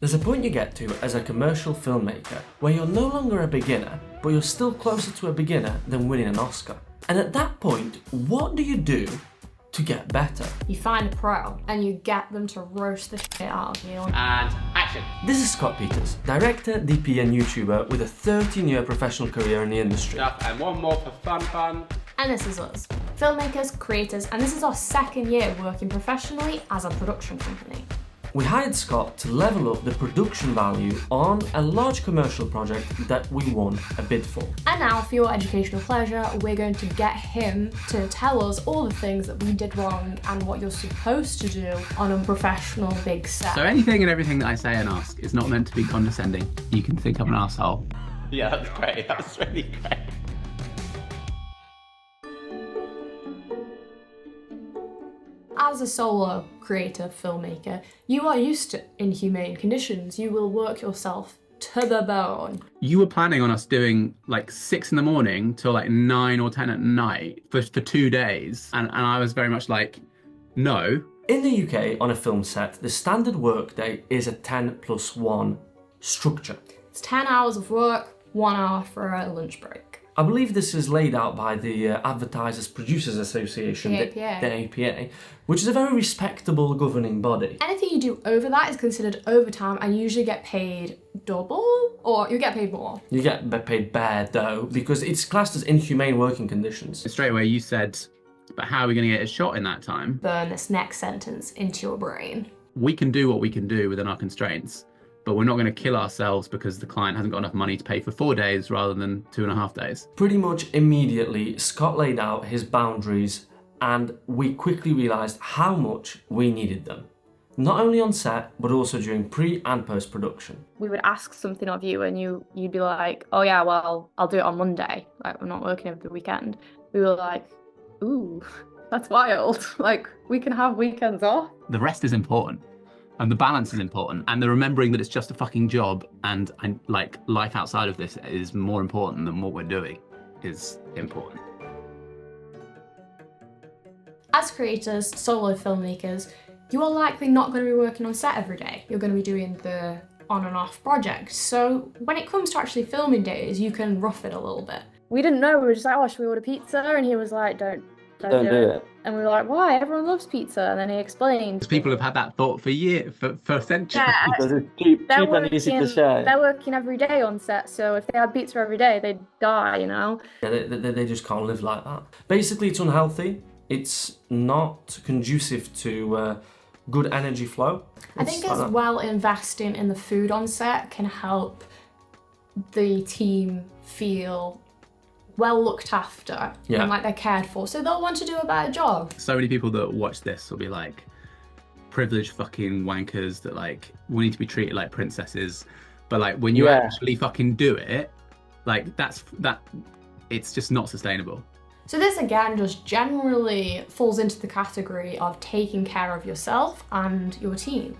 There's a point you get to as a commercial filmmaker where you're no longer a beginner, but you're still closer to a beginner than winning an Oscar. And at that point, what do you do to get better? You find a pro and you get them to roast the shit out of you. And action. This is Scott Peters, director, DP and YouTuber with a 13-year professional career in the industry. And one more for fun. And this is us, filmmakers, creators, and this is our second year working professionally as a production company. We hired Scott to level up the production value on a large commercial project that we won a bid for. And now, for your educational pleasure, we're going to get him to tell us all the things that we did wrong and what you're supposed to do on a professional big set. So anything and everything that I say and ask is not meant to be condescending. You can think I'm an asshole. Yeah, that's great. That's really great. As a solo creator filmmaker, you are used to inhumane conditions. You will work yourself to the bone. You were planning on us doing like 6 in the morning till like 9 or 10 at night for 2 days. And I was very much like, no. In the UK, on a film set, the standard workday is a 10+1 structure. It's 10 hours of work, 1 hour for a lunch break. I believe this is laid out by the Advertisers Producers Association, The APA. the APA, which is a very respectable governing body. Anything you do over that is considered overtime and you usually get paid double, or you get paid more. You get paid bare though, because it's classed as inhumane working conditions. Straight away you said, but how are we going to get a shot in that time? Burn this next sentence into your brain. We can do what we can do within our constraints, but we're not going to kill ourselves because the client hasn't got enough money to pay for 4 days rather than 2.5 days. Pretty much immediately, Scott laid out his boundaries and we quickly realised how much we needed them. Not only on set, but also during pre and post-production. We would ask something of you and you'd be like, oh yeah, well, I'll do it on Monday. Like, I'm not working over the weekend. We were like, ooh, that's wild. Like, we can have weekends off. The rest is important. And the balance is important, and the remembering that it's just a fucking job, and like life outside of this is more important than what we're doing is important. As creators, solo filmmakers, you are likely not going to be working on set every day. You're going to be doing the on and off projects. So when it comes to actually filming days, you can rough it a little bit. We didn't know. We were just like, oh, should we order pizza? And he was like, don't do it. And we were like, why? Everyone loves pizza. And then he explained. People have had that thought for years, for centuries. Yeah. Because it's cheap and easy to share. They're working every day on set, so if they had pizza every day, they'd die, you know? Yeah, they just can't live like that. Basically, it's unhealthy. It's not conducive to good energy flow. I think as well, investing in the food on set can help the team feel well looked after and like they're cared for, so they'll want to do a better job. So many people that watch this will be like, privileged fucking wankers that like, we need to be treated like princesses. But like, when you actually fucking do it, like it's just not sustainable. So this again just generally falls into the category of taking care of yourself and your team.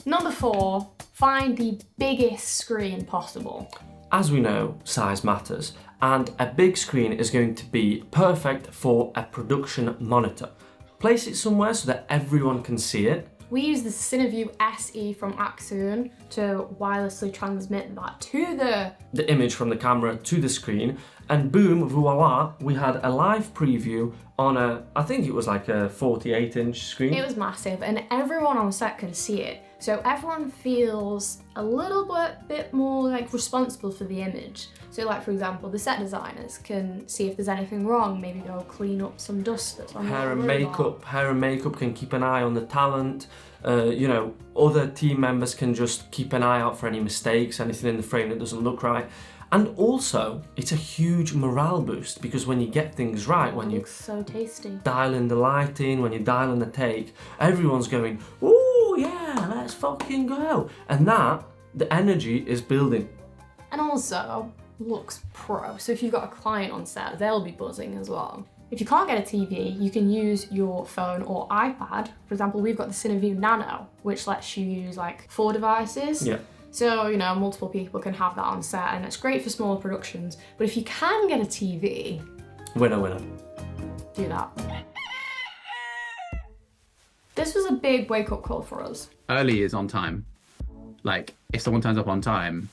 Number 4, find the biggest screen possible. As we know, size matters, and a big screen is going to be perfect for a production monitor. Place it somewhere so that everyone can see it. We use the CineView SE from Axoon to wirelessly transmit that to the image from the camera to the screen, and boom, voila, we had a live preview on I think it was like a 48-inch screen. It was massive, and everyone on set can see it. So everyone feels a little bit more like responsible for the image. So like, for example, the set designers can see if there's anything wrong, maybe go clean up some dust that's on Hair and makeup can keep an eye on the talent. You know, other team members can just keep an eye out for any mistakes, anything in the frame that doesn't look right. And also, it's a huge morale boost because when you get things right, when you so tasty. Dial in the lighting, when you dial in the take, everyone's going, ooh, yeah, let's fucking go. And the energy is building. And also, looks pro. So if you've got a client on set, they'll be buzzing as well. If you can't get a TV, you can use your phone or iPad. For example, we've got the CineView Nano, which lets you use like 4 devices. Yeah. So, you know, multiple people can have that on set, and it's great for smaller productions. But if you can get a TV, winner. do that. This was a big wake-up call for us. Early is on time. Like, if someone turns up on time,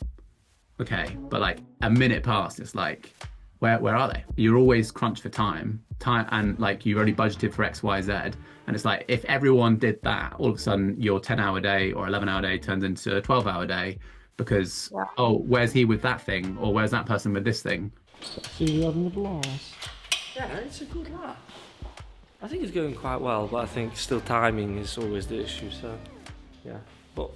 okay, but like a minute past, it's like, where are they? You're always crunched for time, and like you've already budgeted for X, Y, Z, and it's like if everyone did that, all of a sudden your 10-hour day or 11-hour day turns into a 12-hour day because oh, where's he with that thing, or where's that person with this thing? See you having a blast. Yeah, it's a good lap. I think it's going quite well, but I think still timing is always the issue. So yeah, but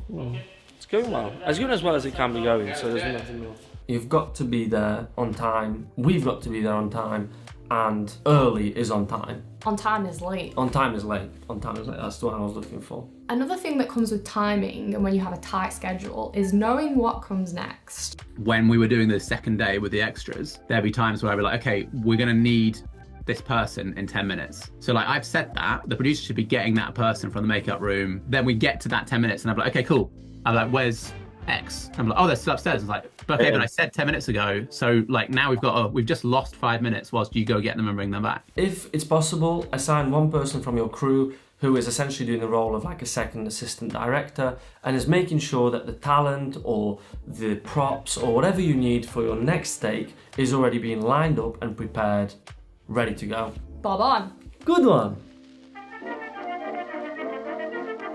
it's going well. As good as well as it can be going. So there's nothing more. You've got to be there on time. We've got to be there on time, and early is on time. On time is late. On time is late. On time is late. That's the one I was looking for. Another thing that comes with timing and when you have a tight schedule is knowing what comes next. When we were doing the second day with the extras, there'd be times where I'd be like, okay, we're gonna need this person in 10 minutes. So like I've said that, the producer should be getting that person from the makeup room. Then we get to that 10 minutes and I'm like, okay, cool. I'm like, where's X? I'm like, oh, they're still upstairs. It's like, okay, but I said 10 minutes ago. So like now we've just lost 5 minutes whilst you go get them and bring them back. If it's possible, assign one person from your crew who is essentially doing the role of like a second assistant director and is making sure that the talent or the props or whatever you need for your next take is already being lined up and prepared, ready to go. Bob on. Good one.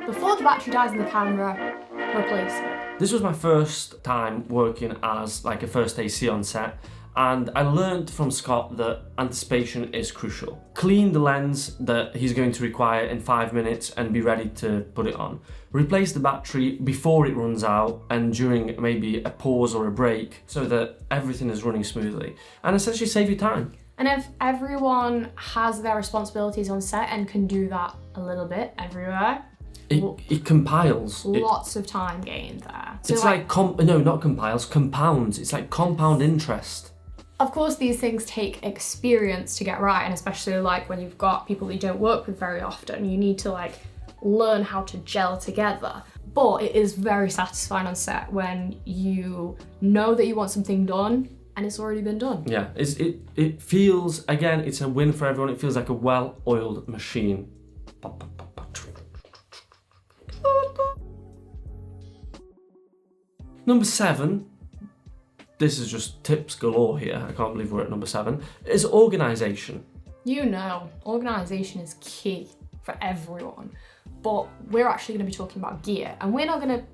Before the battery dies in the camera, replace it. This was my first time working as like a first AC on set, and I learned from Scott that anticipation is crucial. Clean the lens that he's going to require in 5 minutes and be ready to put it on. Replace the battery before it runs out and during maybe a pause or a break so that everything is running smoothly and essentially save you time. And if everyone has their responsibilities on set and can do that a little bit everywhere, it compiles. Lots of time gained there. So it's like not compiles, compounds. It's like compound interest. Of course, these things take experience to get right, and especially like when you've got people that you don't work with very often, you need to like learn how to gel together. But it is very satisfying on set when you know that you want something done and it's already been done. Yeah, it feels, again, it's a win for everyone. It feels like a well-oiled machine. Number 7, this is just tips galore here, I can't believe we're at number 7, is organisation. You know, organisation is key for everyone, but we're actually going to be talking about gear, and we're not going to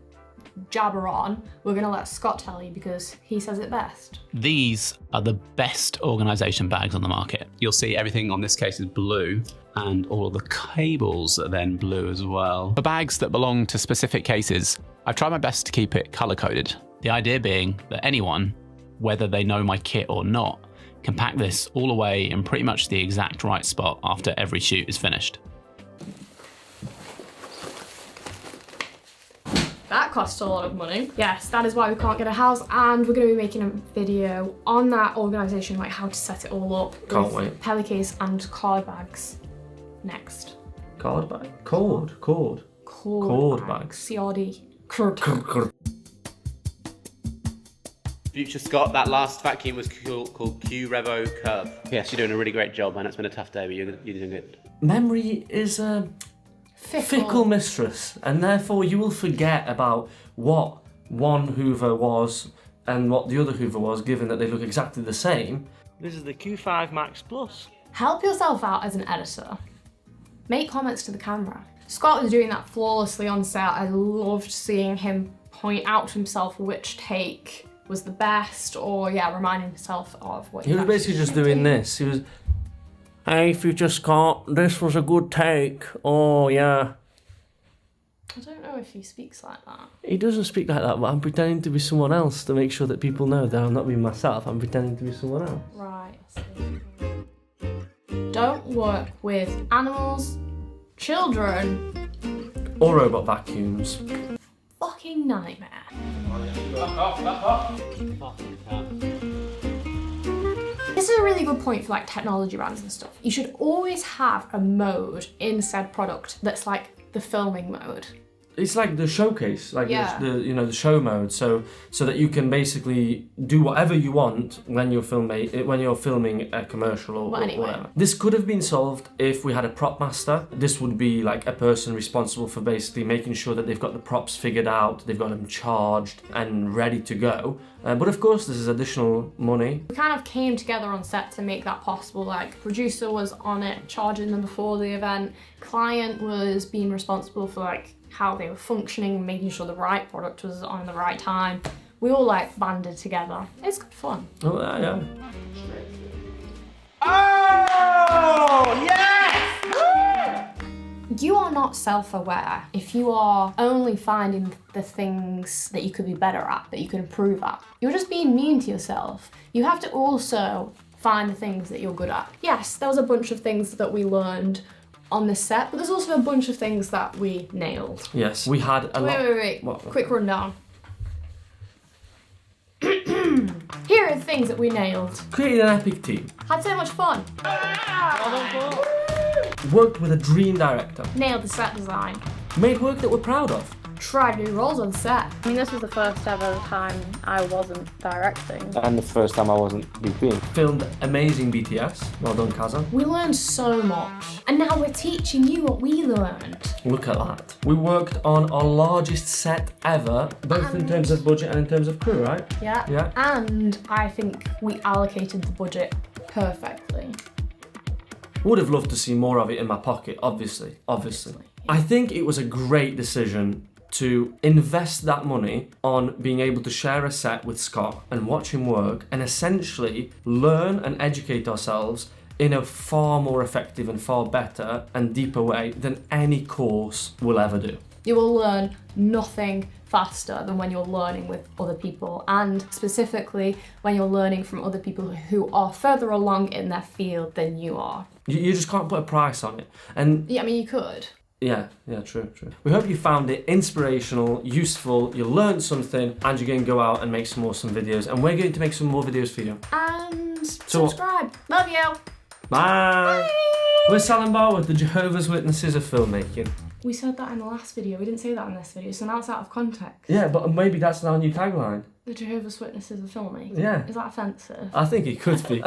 jabber on, we're going to let Scott tell you because he says it best. These are the best organisation bags on the market. You'll see everything on this case is blue, and all of the cables are then blue as well. For bags that belong to specific cases, I've tried my best to keep it colour-coded. The idea being that anyone, whether they know my kit or not, can pack this all away in pretty much the exact right spot after every shoot is finished. That costs a lot of money. Yes, that is why we can't get a house, and we're going to be making a video on that organisation, like how to set it all up. Can't wait. Pelicase and card bags next. Card bag? Cord bags. CRD. Cord. Future Scott, that last vacuum was called Q Revo Curve. Yes, you're doing a really great job, man. It's been a tough day, but you're doing good. Memory is a fickle mistress, and therefore you will forget about what one Hoover was and what the other Hoover was, given that they look exactly the same. This is the Q5 Max Plus. Help yourself out as an editor. Make comments to the camera. Scott was doing that flawlessly on set. I loved seeing him point out to himself which take was the best, or reminding himself of what he was basically just doing this. He was, hey, Future Scott, this was a good take. Oh yeah. I don't know if he speaks like that. He doesn't speak like that, but I'm pretending to be someone else to make sure that people know that I'm not being myself. I'm pretending to be someone else. Right. Don't work with animals, children, or robot vacuums. Fucking nightmare. This is a really good point for like technology brands and stuff. You should always have a mode in said product that's like the filming mode. It's like the showcase, like Yeah. the show mode, so that you can basically do whatever you want when you're filming a commercial or Well, anyway. whatever. This could have been solved if we had a prop master. This would be like a person responsible for basically making sure that they've got the props figured out, they've got them charged and ready to go. But of course, this is additional money. We kind of came together on set to make that possible. Like, producer was on it, charging them before the event. Client was being responsible for like how they were functioning, making sure the right product was on the right time. We all like banded together. It's good fun. Oh yeah. Oh, yes! You are not self-aware if you are only finding the things that you could be better at, that you could improve at. You're just being mean to yourself. You have to also find the things that you're good at. Yes, there was a bunch of things that we learned on this set, but there's also a bunch of things that we nailed. Yes, we had a lot. Wait. What? Quick rundown. Here are the things that we nailed. Created an epic team. Had so much fun. Worked with a dream director. Nailed the set design. Made work that we're proud of. Tried new roles on set. I mean, this was the first ever time I wasn't directing. And the first time I wasn't DPing. Filmed amazing BTS. Well done, Kaza. We learned so much. And now we're teaching you what we learned. Look at that. We worked on our largest set ever, both in terms of budget and in terms of crew, right? Yeah. Yeah. And I think we allocated the budget perfectly. Would have loved to see more of it in my pocket, obviously. I think it was a great decision to invest that money on being able to share a set with Scott and watch him work and essentially learn and educate ourselves in a far more effective and far better and deeper way than any course will ever do. You will learn nothing faster than when you're learning with other people, and specifically when you're learning from other people who are further along in their field than you are. You just can't put a price on it. And Yeah, I mean, you could. yeah, true. We hope you found it inspirational, useful, you learned something, and you're going to go out and make some awesome videos. And we're going to make some more videos for you. And subscribe. Love you. Bye! We're Sal Barwood, the Jehovah's Witnesses of filmmaking. We said that in the last video. We didn't say that in this video, so now it's out of context. Yeah, but maybe that's our new tagline. The Jehovah's Witnesses of filmmaking. Yeah. Is that offensive? I think it could be.